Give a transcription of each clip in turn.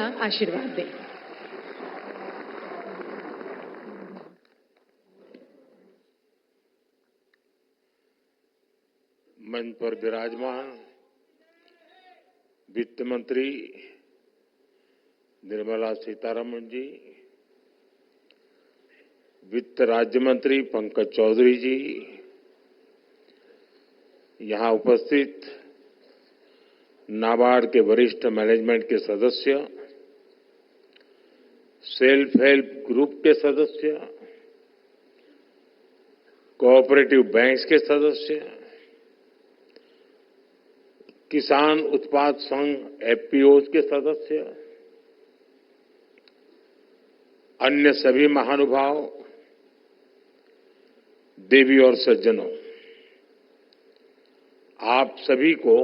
आशीर्वाद दें। मंच पर विराजमान वित्त मंत्री निर्मला सीतारमण जी, वित्त राज्य मंत्री पंकज चौधरी जी, यहां उपस्थित नाबार्ड के वरिष्ठ मैनेजमेंट के सदस्य, सेल्फ हेल्प ग्रुप के सदस्य, कोऑपरेटिव बैंक्स के सदस्य, किसान उत्पाद संघ एफपीओज के सदस्य, अन्य सभी महानुभाव, देवी और सज्जनों, आप सभी को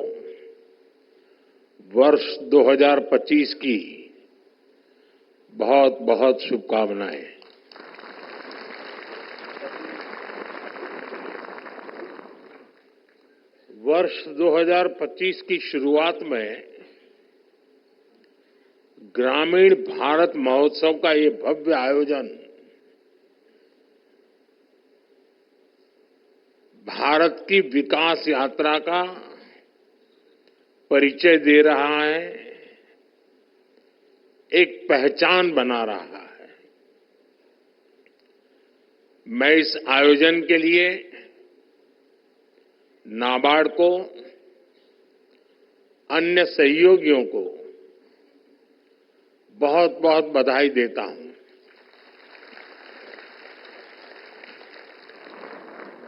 वर्ष 2025 की बहुत बहुत शुभकामनाएं। वर्ष 2025 की शुरुआत में ग्रामीण भारत महोत्सव का ये भव्य आयोजन भारत की विकास यात्रा का परिचय दे रहा है, एक पहचान बना रहा है। मैं इस आयोजन के लिए नाबार्ड को, अन्य सहयोगियों को बहुत बहुत बधाई देता हूं।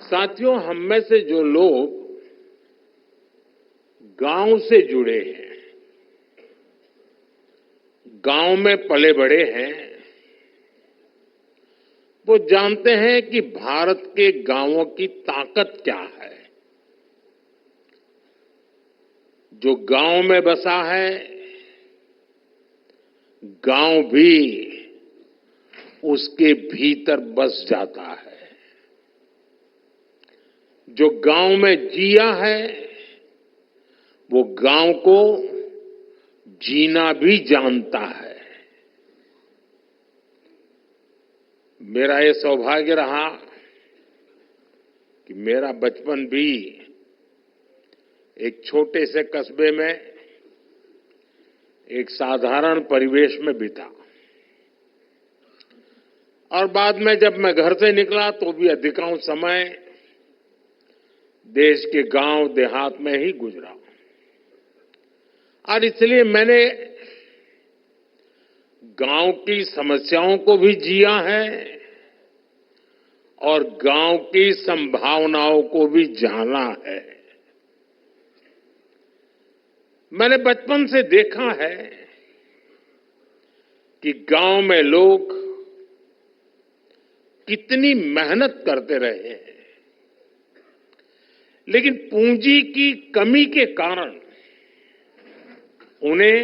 साथियों, हम में से जो लोग गांव से जुड़े हैं, गांव में पले बड़े हैं, वो जानते हैं कि भारत के गांवों की ताकत क्या है। जो गांव में बसा है, गांव भी उसके भीतर बस जाता है। जो गांव में जिया है, वो गांव को जीना भी जानता है। मेरा ये सौभाग्य रहा कि मेरा बचपन भी एक छोटे से कस्बे में एक साधारण परिवेश में बीता, और बाद में जब मैं घर से निकला तो भी अधिकांश समय देश के गांव देहात में ही गुजरा। और इसलिए मैंने गांव की समस्याओं को भी जिया है और गांव की संभावनाओं को भी जाना है। मैंने बचपन से देखा है कि गांव में लोग कितनी मेहनत करते रहे हैं, लेकिन पूंजी की कमी के कारण उन्हें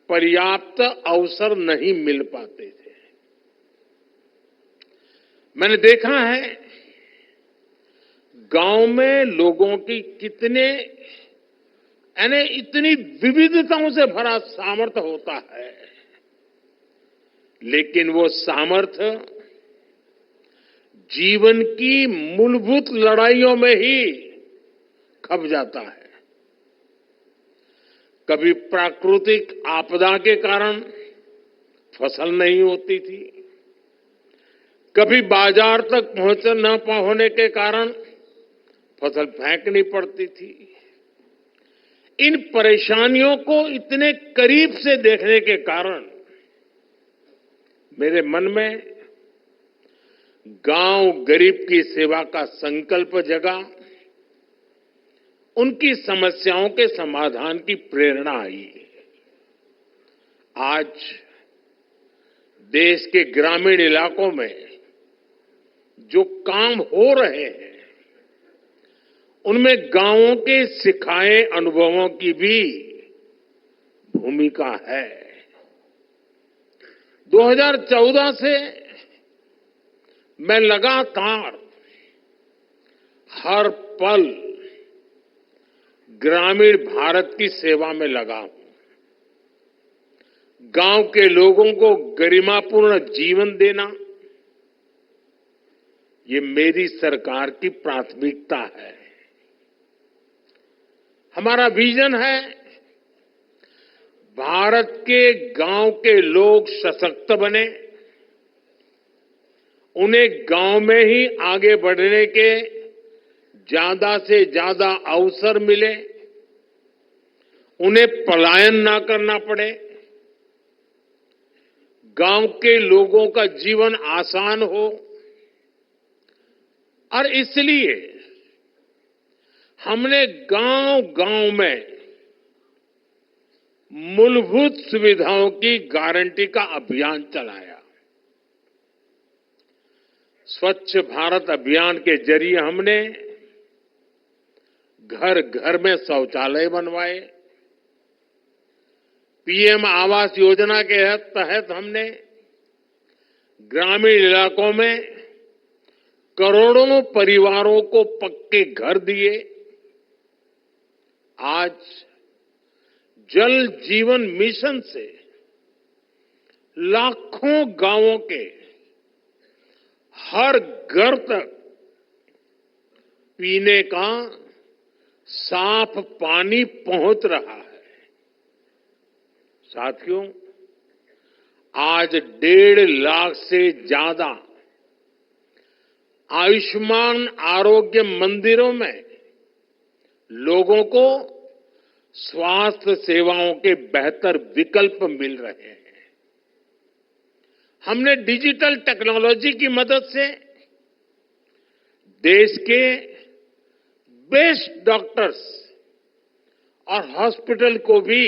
पर्याप्त अवसर नहीं मिल पाते थे। मैंने देखा है गांव में लोगों की इतनी विविधताओं से भरा सामर्थ्य होता है, लेकिन वो सामर्थ्य जीवन की मूलभूत लड़ाइयों में ही खप जाता है। कभी प्राकृतिक आपदा के कारण फसल नहीं होती थी, कभी बाजार तक पहुंच न होने के कारण फसल फेंकनी पड़ती थी। इन परेशानियों को इतने करीब से देखने के कारण मेरे मन में गांव गरीब की सेवा का संकल्प जगा, उनकी समस्याओं के समाधान की प्रेरणा आई। आज देश के ग्रामीण इलाकों में जो काम हो रहे हैं, उनमें गांवों के सिखाए अनुभवों की भी भूमिका है। 2014 से मैं लगातार हर पल ग्रामीण भारत की सेवा में लगा हूं। गांव के लोगों को गरिमापूर्ण जीवन देना, ये मेरी सरकार की प्राथमिकता है। हमारा विजन है भारत के गांव के लोग सशक्त बने, उन्हें गांव में ही आगे बढ़ने के ज्यादा से ज्यादा अवसर मिले, उन्हें पलायन ना करना पड़े, गांव के लोगों का जीवन आसान हो। और इसलिए हमने गांव-गांव में मूलभूत सुविधाओं की गारंटी का अभियान चलाया। स्वच्छ भारत अभियान के जरिए हमने घर घर में शौचालय बनवाए। पीएम आवास योजना के तहत हमने ग्रामीण इलाकों में करोड़ों परिवारों को पक्के घर दिए। आज जल जीवन मिशन से लाखों गांवों के हर घर तक पीने का साफ पानी पहुंच रहा है। साथियों, आज 1.5 लाख से ज्यादा आयुष्मान आरोग्य मंदिरों में लोगों को स्वास्थ्य सेवाओं के बेहतर विकल्प मिल रहे हैं। हमने डिजिटल टेक्नोलॉजी की मदद से देश के बेस्ट डॉक्टर्स और हॉस्पिटल को भी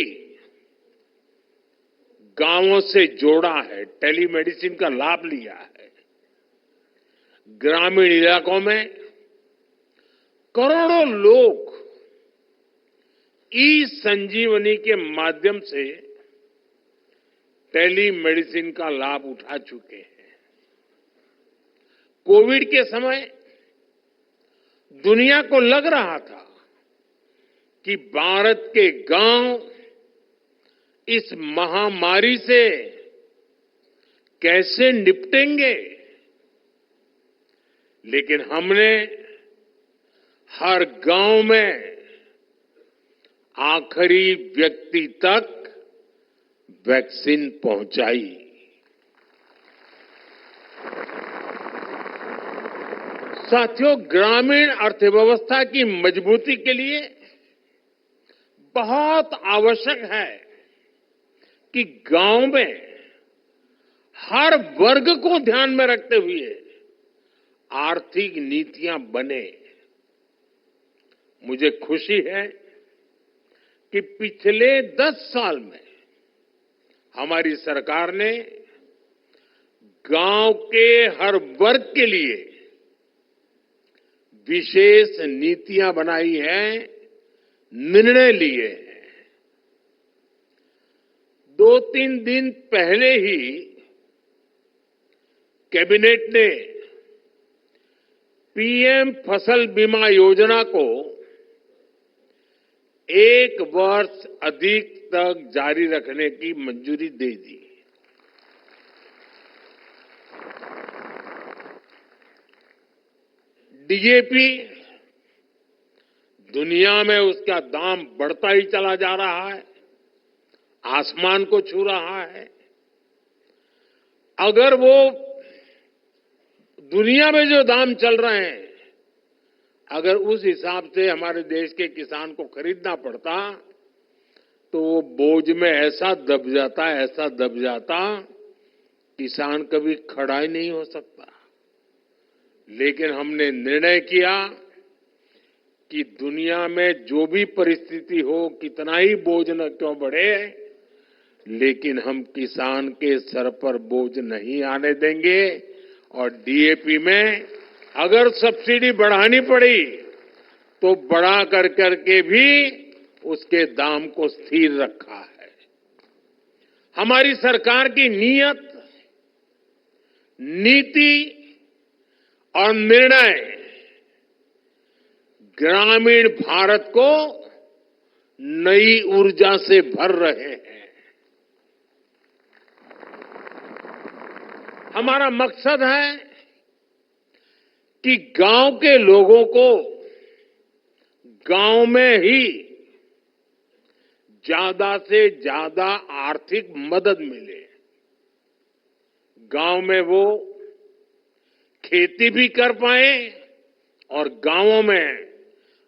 गांवों से जोड़ा है, टेलीमेडिसिन का लाभ लिया है। ग्रामीण इलाकों में करोड़ों लोग ई संजीवनी के माध्यम से टेलीमेडिसिन का लाभ उठा चुके हैं। कोविड के समय दुनिया को लग रहा था कि भारत के गांव इस महामारी से कैसे निपटेंगे, लेकिन हमने हर गांव में आखिरी व्यक्ति तक वैक्सीन पहुंचाई। साथियों, ग्रामीण अर्थव्यवस्था की मजबूती के लिए बहुत आवश्यक है कि गांव में हर वर्ग को ध्यान में रखते हुए आर्थिक नीतियां बने। मुझे खुशी है कि पिछले 10 साल में हमारी सरकार ने गांव के हर वर्ग के लिए विशेष नीतियां बनाई हैं, निर्णय लिए हैं। 2-3 दिन पहले ही कैबिनेट ने पीएम फसल बीमा योजना को 1 वर्ष अधिक तक जारी रखने की मंजूरी दे दी। डीएपी दुनिया में उसका दाम बढ़ता ही चला जा रहा है, आसमान को छू रहा है। अगर वो दुनिया में जो दाम चल रहे हैं, अगर उस हिसाब से हमारे देश के किसान को खरीदना पड़ता तो वो बोझ में ऐसा दब जाता किसान कभी खड़ा ही नहीं हो सकता। लेकिन हमने निर्णय किया कि दुनिया में जो भी परिस्थिति हो, कितना ही बोझ न क्यों बढ़े, लेकिन हम किसान के सर पर बोझ नहीं आने देंगे। और डीएपी में अगर सब्सिडी बढ़ानी पड़ी तो बढ़ा करके भी उसके दाम को स्थिर रखा है। हमारी सरकार की नीयत, नीति और निर्णय ग्रामीण भारत को नई ऊर्जा से भर रहे हैं। हमारा मकसद है कि गांव के लोगों को गांव में ही ज्यादा से ज्यादा आर्थिक मदद मिले। गांव में वो खेती भी कर पाए और गांवों में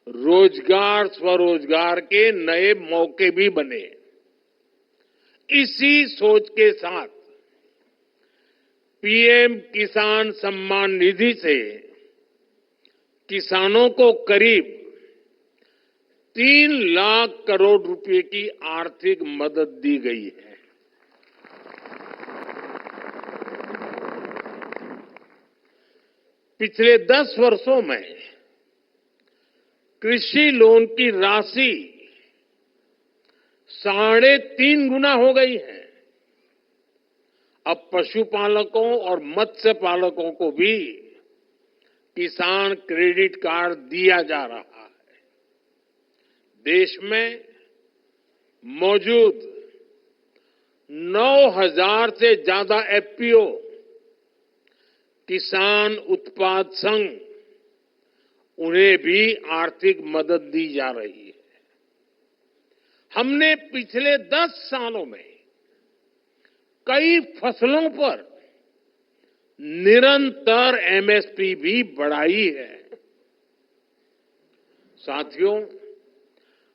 रोजगार स्वरोजगार के नए मौके भी बने। इसी सोच के साथ पीएम किसान सम्मान निधि से किसानों को करीब 3 लाख करोड़ रुपए की आर्थिक मदद दी गई है। पिछले 10 वर्षों में कृषि लोन की राशि 3.5 गुना हो गई है। अब पशुपालकों और मत्स्य पालकों को भी किसान क्रेडिट कार्ड दिया जा रहा है। देश में मौजूद 9,000 से ज्यादा एफपीओ किसान उत्पाद संघ, उन्हें भी आर्थिक मदद दी जा रही है। हमने पिछले 10 सालों में कई फसलों पर निरंतर एमएसपी भी बढ़ाई है। साथियों,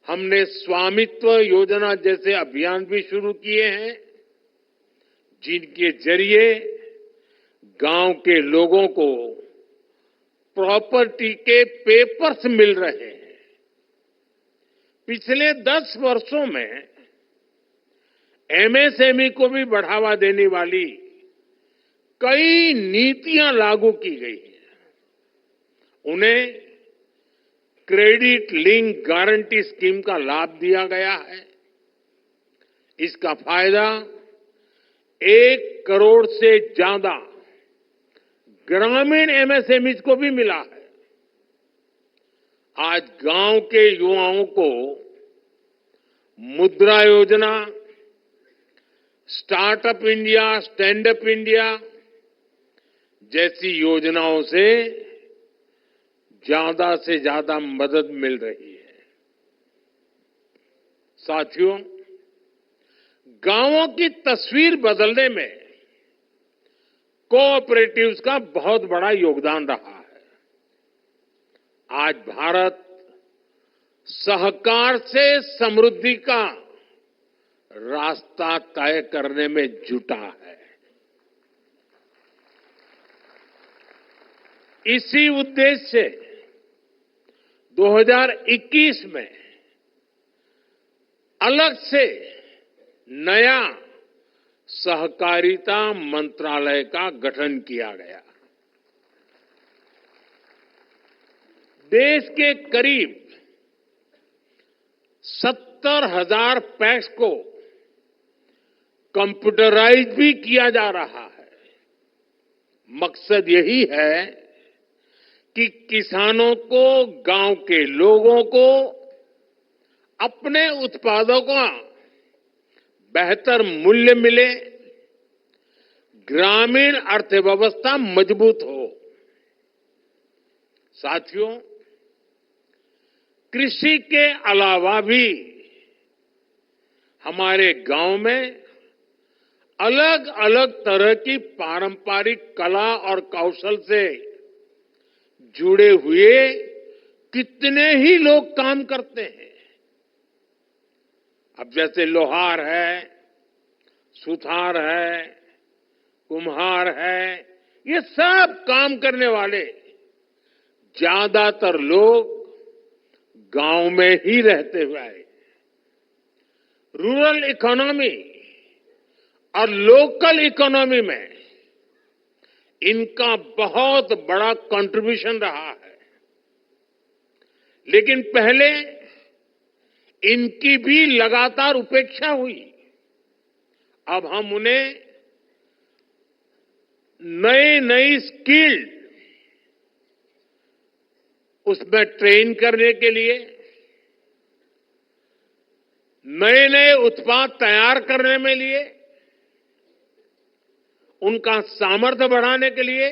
हमने स्वामित्व योजना जैसे अभियान भी शुरू किए हैं, जिनके जरिए गांव के लोगों को प्रॉपर्टी के पेपर्स मिल रहे हैं। पिछले 10 वर्षों में एमएसएमई को भी बढ़ावा देने वाली कई नीतियां लागू की गई हैं। उन्हें क्रेडिट लिंक गारंटी स्कीम का लाभ दिया गया है। इसका फायदा 1 करोड़ से ज्यादा ग्रामीण एमएसएमईज को भी मिला है। आज गांव के युवाओं को मुद्रा योजना, startup India, stand up India जैसी योजनाओं से ज्यादा मदद मिल रही है। साथियों, गांवों की तस्वीर बदलने में कोऑपरेटिव्स का बहुत बड़ा योगदान रहा है। आज भारत सहकार से समृद्धि का रास्ता तय करने में जुटा है। इसी उद्देश्य से 2021 में अलग से नया सहकारिता मंत्रालय का गठन किया गया। देश के करीब 70,000 पैक्स को कंप्यूटराइज भी किया जा रहा है। मकसद यही है कि किसानों को, गांव के लोगों को अपने उत्पादों का बेहतर मूल्य मिले, ग्रामीण अर्थव्यवस्था मजबूत हो। साथियों, कृषि के अलावा भी हमारे गांव में अलग अलग तरह की पारंपरिक कला और कौशल से जुड़े हुए कितने ही लोग काम करते हैं। अब जैसे लोहार है, सुथार है, कुम्हार है, ये सब काम करने वाले ज्यादातर लोग गांव में ही रहते हुए आए। रूरल इकोनॉमी और लोकल इकोनॉमी में इनका बहुत बड़ा कंट्रीब्यूशन रहा है। लेकिन पहले इनकी भी लगातार उपेक्षा हुई। अब हम उन्हें नई स्किल उसमें ट्रेन करने के लिए, नए उत्पाद तैयार करने में लिए उनका सामर्थ्य बढ़ाने के लिए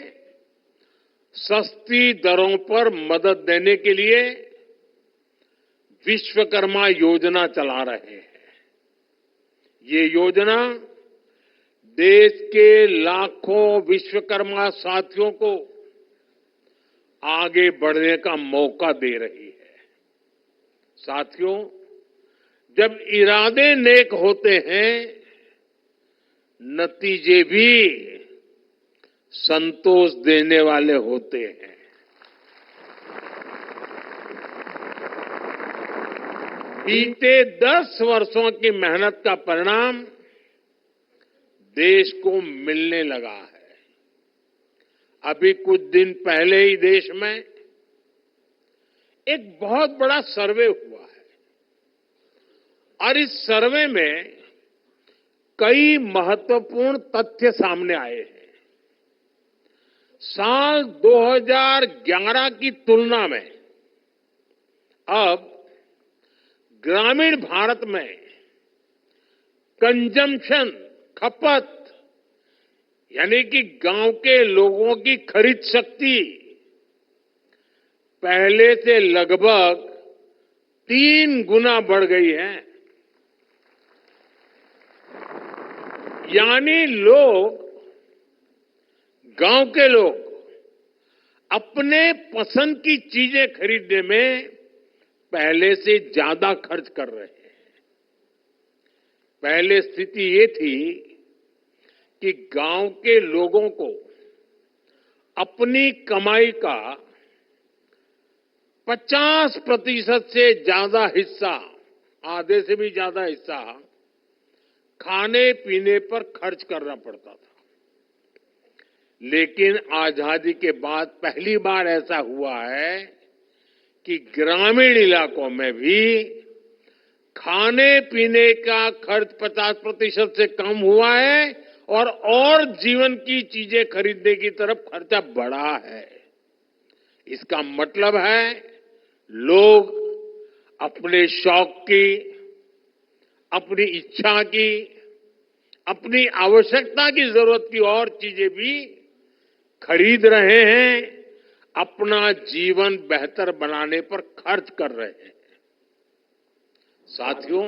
सस्ती दरों पर मदद देने के लिए विश्वकर्मा योजना चला रहे हैं। ये योजना देश के लाखों विश्वकर्मा साथियों को आगे बढ़ने का मौका दे रही है। साथियों, जब इरादे नेक होते हैं, नतीजे भी संतोष देने वाले होते हैं। बीते 10 वर्षों की मेहनत का परिणाम देश को मिलने लगा है। अभी कुछ दिन पहले ही देश में एक बहुत बड़ा सर्वे हुआ है और इस सर्वे में कई महत्वपूर्ण तथ्य सामने आए हैं। साल 2011 की तुलना में अब ग्रामीण भारत में कंजम्पशन, खपत, यानी कि गांव के लोगों की खरीद शक्ति पहले से लगभग 3 गुना बढ़ गई है। यानी गांव के लोग अपने पसंद की चीजें खरीदने में पहले से ज्यादा खर्च कर रहे हैं। पहले स्थिति ये थी कि गांव के लोगों को अपनी कमाई का 50% से ज्यादा हिस्सा, आधे से भी ज्यादा हिस्सा खाने पीने पर खर्च करना पड़ता था। लेकिन आजादी के बाद पहली बार ऐसा हुआ है कि ग्रामीण इलाकों में भी खाने पीने का खर्च 50% से कम हुआ है और जीवन की चीजें खरीदने की तरफ खर्चा बढ़ा है। इसका मतलब है लोग अपने शौक की, अपनी इच्छा की, अपनी आवश्यकता की जरूरत की और चीजें भी खरीद रहे हैं, अपना जीवन बेहतर बनाने पर खर्च कर रहे हैं। साथियों,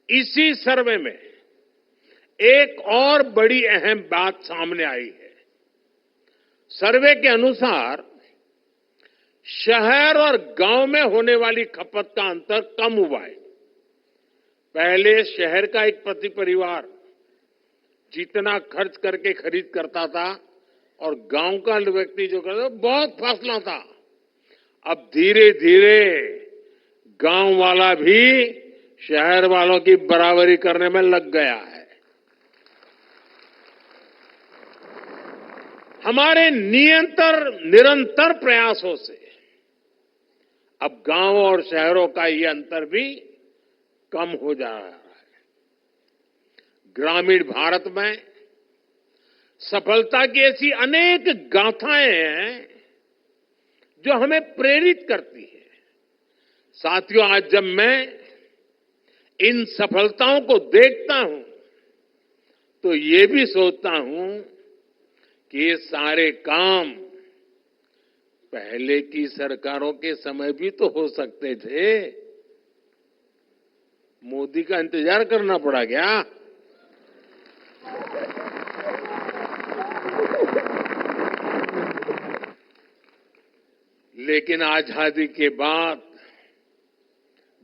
इसी सर्वे में एक और बड़ी अहम बात सामने आई है। सर्वे के अनुसार शहर और गांव में होने वाली खपत का अंतर कम हुआ है। पहले शहर का एक प्रति परिवार जितना खर्च करके खरीद करता था और गांव का व्यक्ति जो करता था, बहुत फासला था। अब धीरे धीरे गांव वाला भी शहर वालों की बराबरी करने में लग गया है। हमारे निरंतर प्रयासों से अब गांव और शहरों का ये अंतर भी कम हो जा रहा है। ग्रामीण भारत में सफलता की ऐसी अनेक गाथाएं हैं जो हमें प्रेरित करती है। साथियों, आज जब मैं इन सफलताओं को देखता हूं तो ये भी सोचता हूं कि ये सारे काम पहले की सरकारों के समय भी तो हो सकते थे। मोदी का इंतजार करना पड़ा क्या? लेकिन आजादी के बाद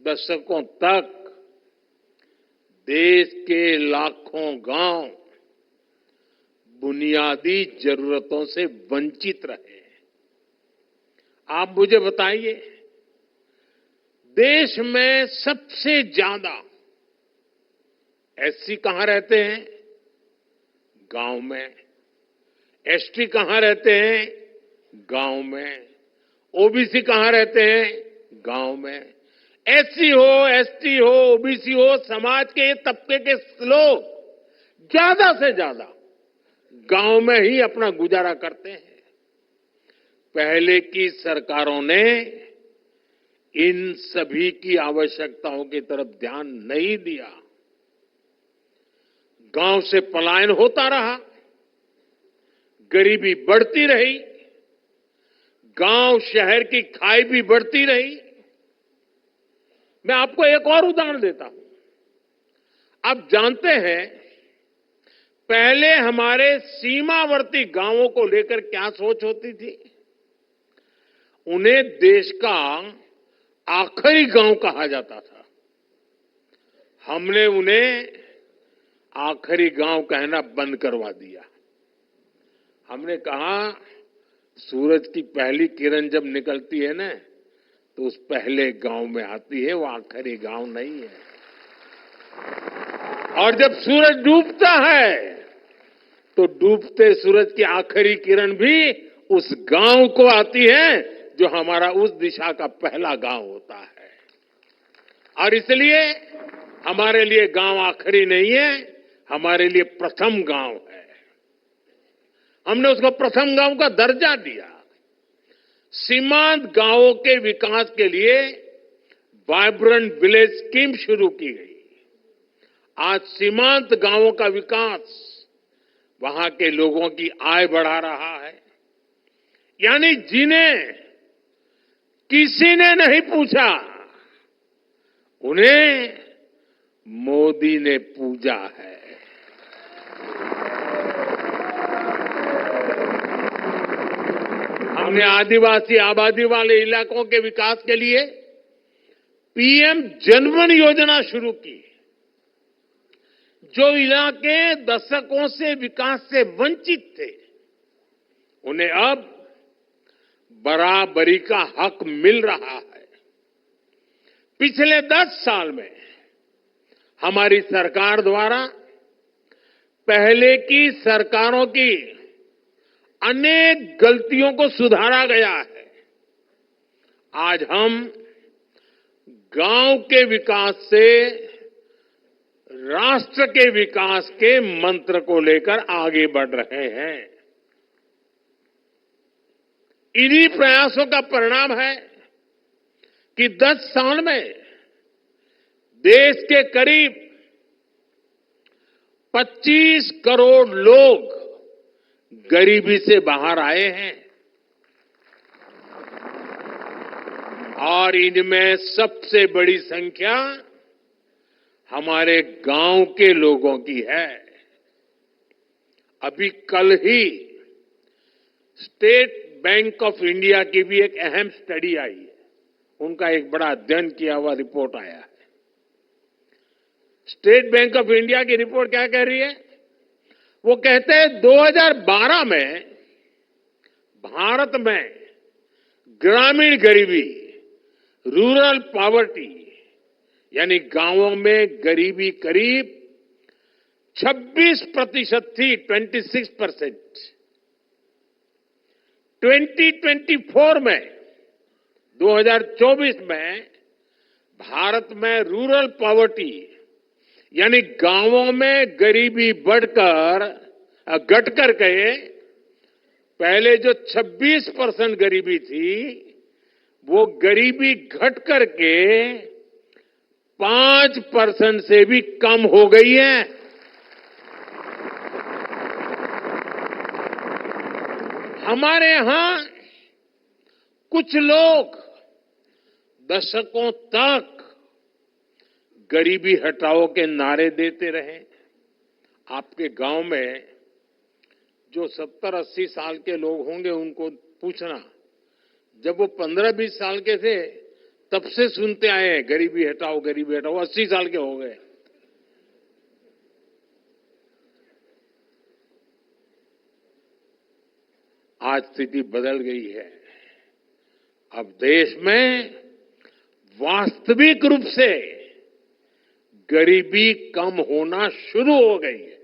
दशकों तक देश के लाखों गांव बुनियादी जरूरतों से वंचित रहे। आप मुझे बताइए, देश में सबसे ज्यादा एससी कहां रहते हैं? गांव में। एसटी कहां रहते हैं? गांव में। ओबीसी कहां रहते हैं? गांव में। एससी हो, एसटी हो, ओबीसी हो, समाज के तबके के लोग ज्यादा से ज्यादा गांव में ही अपना गुजारा करते हैं। पहले की सरकारों ने इन सभी की आवश्यकताओं की तरफ ध्यान नहीं दिया। गांव से पलायन होता रहा। गरीबी बढ़ती रही, गांव शहर की खाई भी बढ़ती रही। मैं आपको एक और उदाहरण देता हूं। आप जानते हैं, पहले हमारे सीमावर्ती गांवों को लेकर क्या सोच होती थी? उन्हें देश का आखिरी गांव कहा जाता था। हमने उन्हें आखिरी गांव कहना बंद करवा दिया। हमने कहा, सूरज की पहली किरण जब निकलती है ना, तो उस पहले गांव में आती है, वो आखिरी गांव नहीं है। और जब सूरज डूबता है, तो डूबते सूरज की आखिरी किरण भी उस गांव को आती है जो हमारा उस दिशा का पहला गांव होता है। और इसलिए हमारे लिए गांव आखिरी नहीं है, हमारे लिए प्रथम गांव है। हमने उसको प्रथम गांव का दर्जा दिया। सीमांत गांवों के विकास के लिए वाइब्रेंट विलेज स्कीम शुरू की गई। आज सीमांत गांवों का विकास वहां के लोगों की आय बढ़ा रहा है। यानी जिन्हें किसी ने नहीं पूछा, उन्हें मोदी ने पूजा है। हमने आदिवासी आबादी वाले इलाकों के विकास के लिए पीएम जनधन योजना शुरू की। जो इलाके दशकों से विकास से वंचित थे, उन्हें अब बराबरी का हक मिल रहा है। पिछले 10 साल में हमारी सरकार द्वारा पहले की सरकारों की अनेक गलतियों को सुधारा गया है। आज हम गांव के विकास से राष्ट्र के विकास के मंत्र को लेकर आगे बढ़ रहे हैं। इन्हीं प्रयासों का परिणाम है कि 10 साल में देश के करीब 25 करोड़ लोग गरीबी से बाहर आए हैं। और इनमें सबसे बड़ी संख्या हमारे गांव के लोगों की है। अभी कल ही स्टेट बैंक ऑफ इंडिया की भी एक अहम स्टडी आई है। उनका एक बड़ा अध्ययन किया हुआ रिपोर्ट आया है। स्टेट बैंक ऑफ इंडिया की रिपोर्ट क्या कह रही है? वो कहते हैं 2012 में भारत में ग्रामीण गरीबी, रूरल पॉवर्टी, यानी गांवों में गरीबी करीब 26% थी, 26%। 2024 में, 2024 में भारत में रूरल पॉवर्टी यानी गांवों में गरीबी घट कर के पहले जो 26% गरीबी थी, वो गरीबी घट करके 5% से भी कम हो गई है। हमारे यहां कुछ लोग दशकों तक गरीबी हटाओ के नारे देते रहे। आपके गांव में जो 70-80 साल के लोग होंगे, उनको पूछना, जब वो 15-20 साल के थे तब से सुनते आए हैं गरीबी हटाओ, गरीबी हटाओ। 80 साल के हो गए। आज स्थिति बदल गई है। अब देश में वास्तविक रूप से गरीबी कम होना शुरू हो गई है।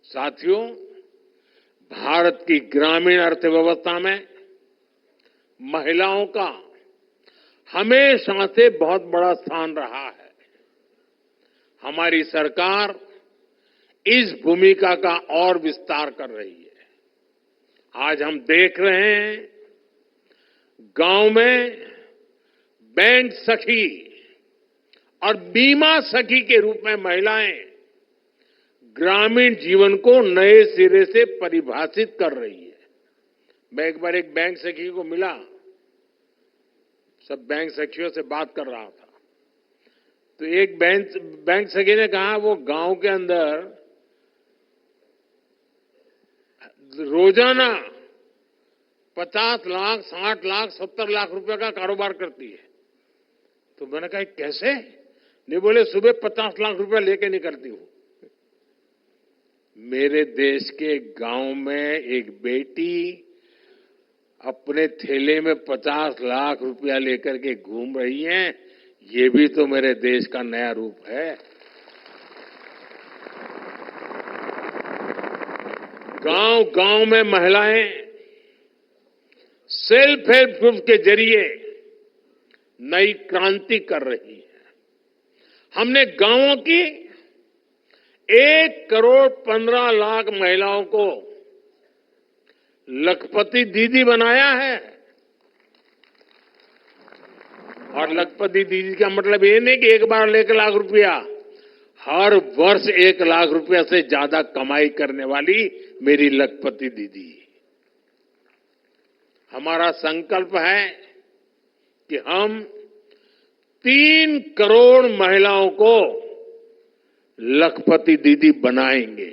साथियों, भारत की ग्रामीण अर्थव्यवस्था में महिलाओं का हमेशा से बहुत बड़ा स्थान रहा है। हमारी सरकार इस भूमिका का और विस्तार कर रही है। आज हम देख रहे हैं, गांव में बैंक सखी और बीमा सखी के रूप में महिलाएं ग्रामीण जीवन को नए सिरे से परिभाषित कर रही है। मैं एक बार एक बैंक सखी को मिला, सब बैंक सखियों से बात कर रहा था, तो एक बैंक सखी ने कहा वो गांव के अंदर रोजाना 50 लाख, 60 लाख, 70 लाख रुपए का कारोबार करती है। तो मैंने कहा कैसे? नहीं, बोले सुबह 50 लाख रुपया लेके निकलती हूं। मेरे देश के गांव में एक बेटी अपने थैले में 50 लाख रुपया लेकर के घूम रही है, ये भी तो मेरे देश का नया रूप है। गांव गांव में महिलाएं सेल्फ हेल्प ग्रुप के जरिए नई क्रांति कर रही है। हमने गांवों की 1 करोड़ 15 लाख महिलाओं को लखपति दीदी बनाया है। और लखपति दीदी का मतलब ये नहीं कि एक बार 1 लाख रुपया, हर वर्ष 1 लाख रुपया से ज्यादा कमाई करने वाली मेरी लखपति दीदी। हमारा संकल्प है कि हम 3 करोड़ महिलाओं को लखपति दीदी बनाएंगे।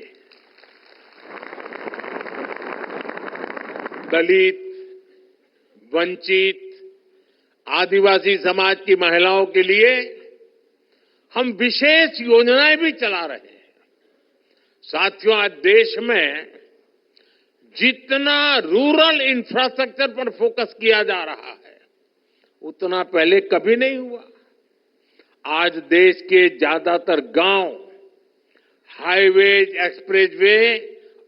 दलित, वंचित, आदिवासी समाज की महिलाओं के लिए हम विशेष योजनाएं भी चला रहे हैं। साथियों, आज देश में जितना रूरल इंफ्रास्ट्रक्चर पर फोकस किया जा रहा है, उतना पहले कभी नहीं हुआ। आज देश के ज्यादातर गांव हाईवेज, एक्सप्रेसवे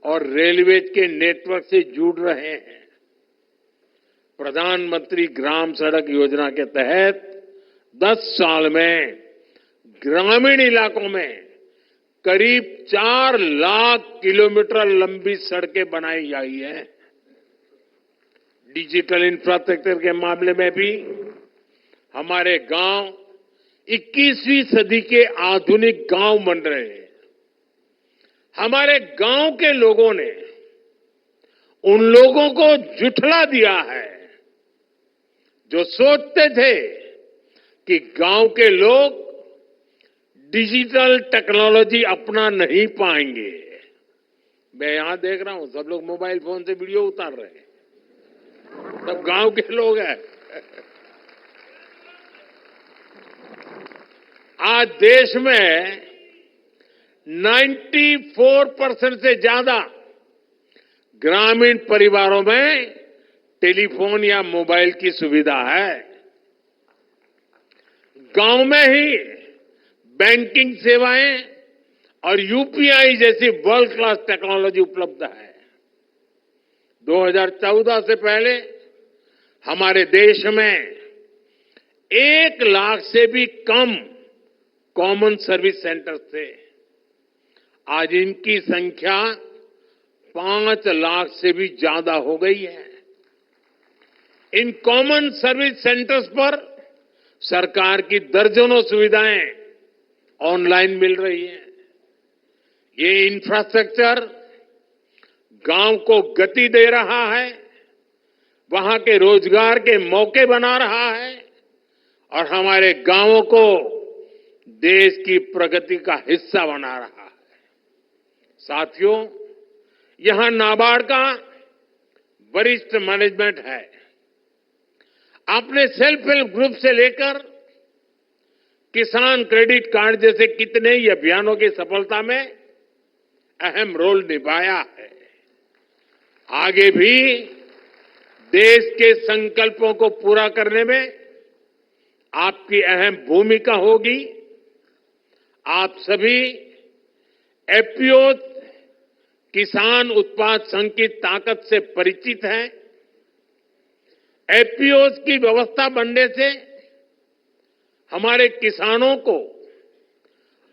और रेलवेज के नेटवर्क से जुड़ रहे हैं। प्रधानमंत्री ग्राम सड़क योजना के तहत 10 साल में ग्रामीण इलाकों में करीब 4 लाख किलोमीटर लंबी सड़कें बनाई गई हैं। डिजिटल इंफ्रास्ट्रक्चर के मामले में भी हमारे गांव 21वीं सदी के आधुनिक गांव बन रहे हैं। हमारे गांव के लोगों ने उन लोगों को झुठला दिया है जो सोचते थे कि गांव के लोग डिजिटल टेक्नोलॉजी अपना नहीं पाएंगे। मैं यहां देख रहा हूं सब लोग मोबाइल फोन से वीडियो उतार रहे हैं, सब गांव के लोग हैं। आज देश में 94% से ज्यादा ग्रामीण परिवारों में टेलीफोन या मोबाइल की सुविधा है। गांव में ही बैंकिंग सेवाएं और यूपीआई जैसी वर्ल्ड क्लास टेक्नोलॉजी उपलब्ध है। 2014 से पहले हमारे देश में 1 लाख से भी कम कॉमन सर्विस सेंटर्स थे। आज इनकी संख्या 5 लाख से भी ज्यादा हो गई है। इन कॉमन सर्विस सेंटर्स पर सरकार की दर्जनों सुविधाएं ऑनलाइन मिल रही है। ये इंफ्रास्ट्रक्चर गांव को गति दे रहा है, वहां के रोजगार के मौके बना रहा है और हमारे गांवों को देश की प्रगति का हिस्सा बना रहा है। साथियों, यहां नाबार्ड का वरिष्ठ मैनेजमेंट है। आपने सेल्फ हेल्प ग्रुप से लेकर किसान क्रेडिट कार्ड जैसे कितने ही अभियानों की सफलता में अहम रोल निभाया है। आगे भी देश के संकल्पों को पूरा करने में आपकी अहम भूमिका होगी। आप सभी एफपीओ किसान उत्पाद संघ की ताकत से परिचित हैं। एफपीओ की व्यवस्था बनने से हमारे किसानों को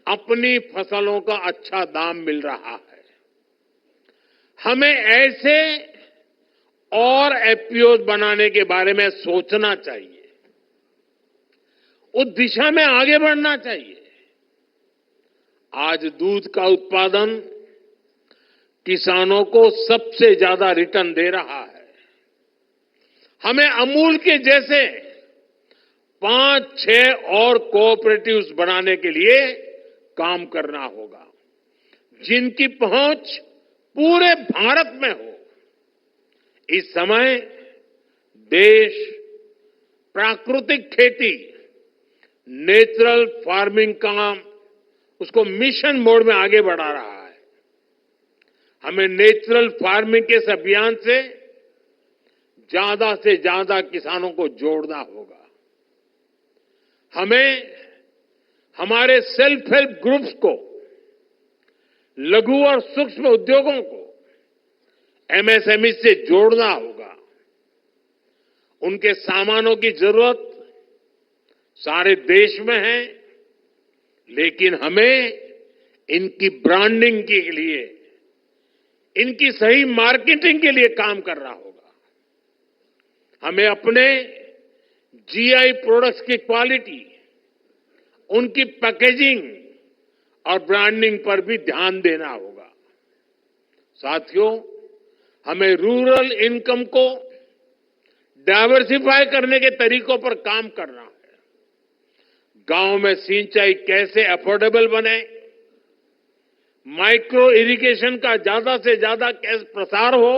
अपनी फसलों का अच्छा दाम मिल रहा है। हमें ऐसे और एफपीओ बनाने के बारे में सोचना चाहिए, उस दिशा में आगे बढ़ना चाहिए। आज दूध का उत्पादन किसानों को सबसे ज्यादा रिटर्न दे रहा है। हमें अमूल के जैसे 5-6 और कोऑपरेटिव्स बनाने के लिए काम करना होगा, जिनकी पहुंच पूरे भारत में हो। इस समय देश प्राकृतिक खेती, नेचुरल फार्मिंग का उसको मिशन मोड में आगे बढ़ा रहा है। हमें नेचुरल फार्मिंग के इस अभियान से ज्यादा किसानों को जोड़ना होगा। हमें हमारे सेल्फ हेल्प ग्रुप्स को, लघु और सूक्ष्म उद्योगों को एमएसएमई से जोड़ना होगा। उनके सामानों की जरूरत सारे देश में है, लेकिन हमें इनकी ब्रांडिंग के लिए, इनकी सही मार्केटिंग के लिए काम करना होगा। हमें अपने जीआई प्रोडक्ट्स की क्वालिटी, उनकी पैकेजिंग और ब्रांडिंग पर भी ध्यान देना होगा। साथियों, हमें रूरल इनकम को डाइवर्सिफाई करने के तरीकों पर काम करना है। गांव में सिंचाई कैसे अफोर्डेबल बने, माइक्रो इरिगेशन का ज्यादा से ज्यादा कैसे प्रसार हो,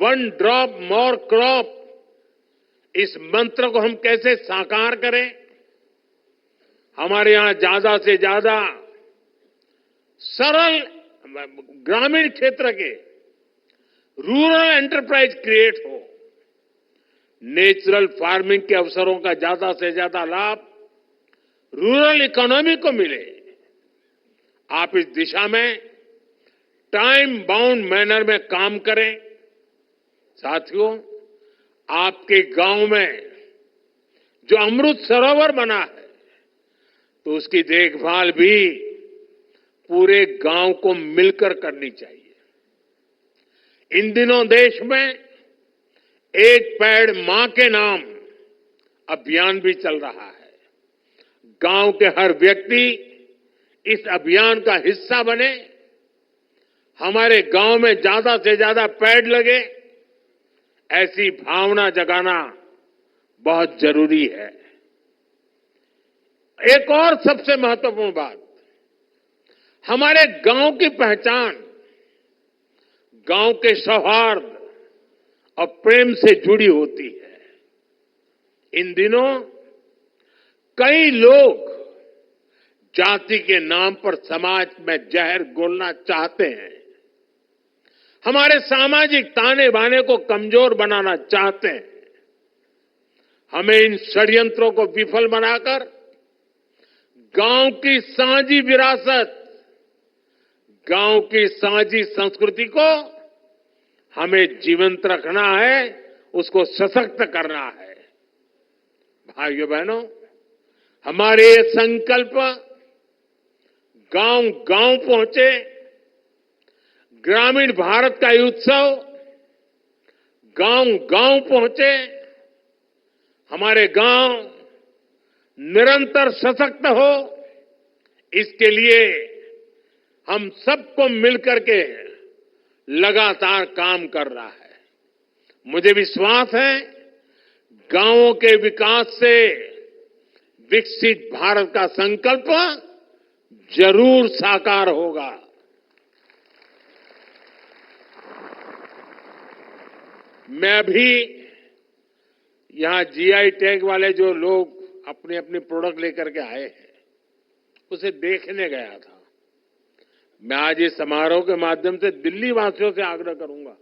वन ड्रॉप मोर क्रॉप, इस मंत्र को हम कैसे साकार करें। हमारे यहां ज्यादा से ज्यादा सरल ग्रामीण क्षेत्र के रूरल एंटरप्राइज क्रिएट हो, नेचुरल फार्मिंग के अवसरों का ज्यादा से ज्यादा लाभ रूरल इकोनॉमी को मिले। आप इस दिशा में टाइम बाउंड मैनर में काम करें। साथियों, आपके गांव में जो अमृत सरोवर बना है, तो उसकी देखभाल भी पूरे गांव को मिलकर करनी चाहिए। इन दिनों देश में एक पेड़ मां के नाम अभियान भी चल रहा है। गांव के हर व्यक्ति इस अभियान का हिस्सा बने, हमारे गांव में ज्यादा से ज्यादा पेड़ लगे, ऐसी भावना जगाना बहुत जरूरी है। एक और सबसे महत्वपूर्ण बात, हमारे गांव की पहचान गांव के सौहार्द और प्रेम से जुड़ी होती है। इन दिनों कई लोग जाति के नाम पर समाज में जहर घोलना चाहते हैं, हमारे सामाजिक ताने बाने को कमजोर बनाना चाहते हैं। हमें इन षड्यंत्रों को विफल बनाकर गांव की साझी विरासत, गांव की साझी संस्कृति को हमें जीवंत रखना है, उसको सशक्त करना है। भाइयों बहनों, हमारे ये संकल्प गांव गांव पहुंचे। ग्रामीण भारत का ये उत्सव गांव गांव पहुंचे। हमारे गांव निरंतर सशक्त हो, इसके लिए हम सबको मिलकर के लगातार काम कर रहा है। मुझे विश्वास है, गांवों के विकास से विकसित भारत का संकल्प जरूर साकार होगा। मैं भी यहां जीआई टैग वाले जो लोग अपने अपने प्रोडक्ट लेकर के आए हैं, उसे देखने गया था। मैं आज इस समारोह के माध्यम से दिल्ली वासियों से आग्रह करूंगा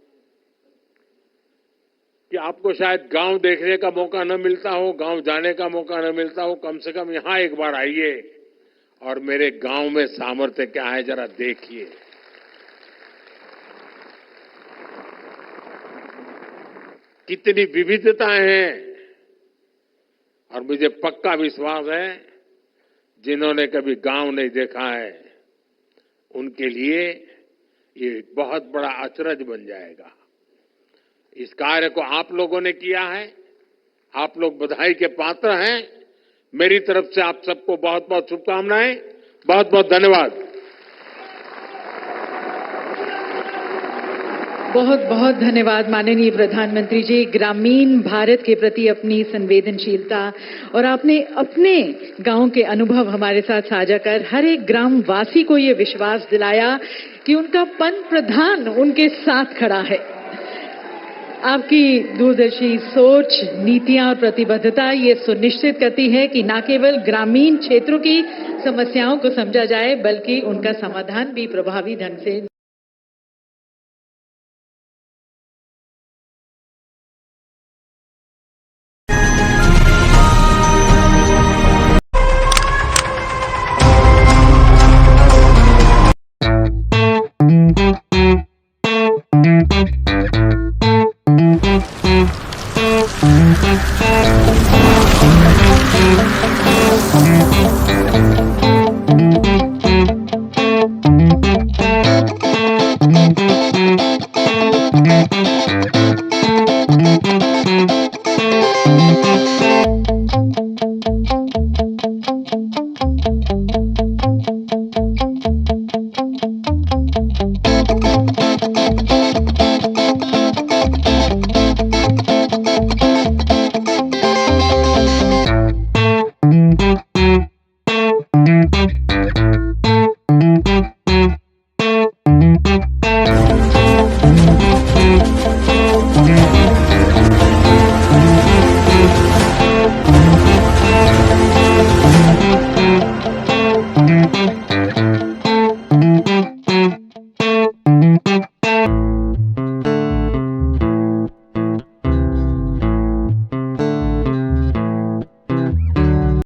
कि आपको शायद गांव देखने का मौका न मिलता हो, गांव जाने का मौका न मिलता हो, कम से कम यहां एक बार आइए और मेरे गांव में सामर्थ्य क्या है जरा देखिए। कितनी विविधताएं हैं, और मुझे पक्का विश्वास है जिन्होंने कभी गांव नहीं देखा है, उनके लिए ये बहुत बड़ा अचरज बन जाएगा। इस कार्य को आप लोगों ने किया है, आप लोग बधाई के पात्र हैं। मेरी तरफ से आप सबको बहुत बहुत शुभकामनाएं। बहुत बहुत धन्यवाद। बहुत बहुत धन्यवाद माननीय प्रधानमंत्री जी। ग्रामीण भारत के प्रति अपनी संवेदनशीलता और आपने अपने गांव के अनुभव हमारे साथ साझा कर हर एक ग्राम वासी को ये विश्वास दिलाया कि उनका पंत प्रधान उनके साथ खड़ा है। आपकी दूरदर्शी सोच, नीतियां और प्रतिबद्धता ये सुनिश्चित करती है कि न केवल ग्रामीण क्षेत्रों की समस्याओं को समझा जाए बल्कि उनका समाधान भी प्रभावी ढंग से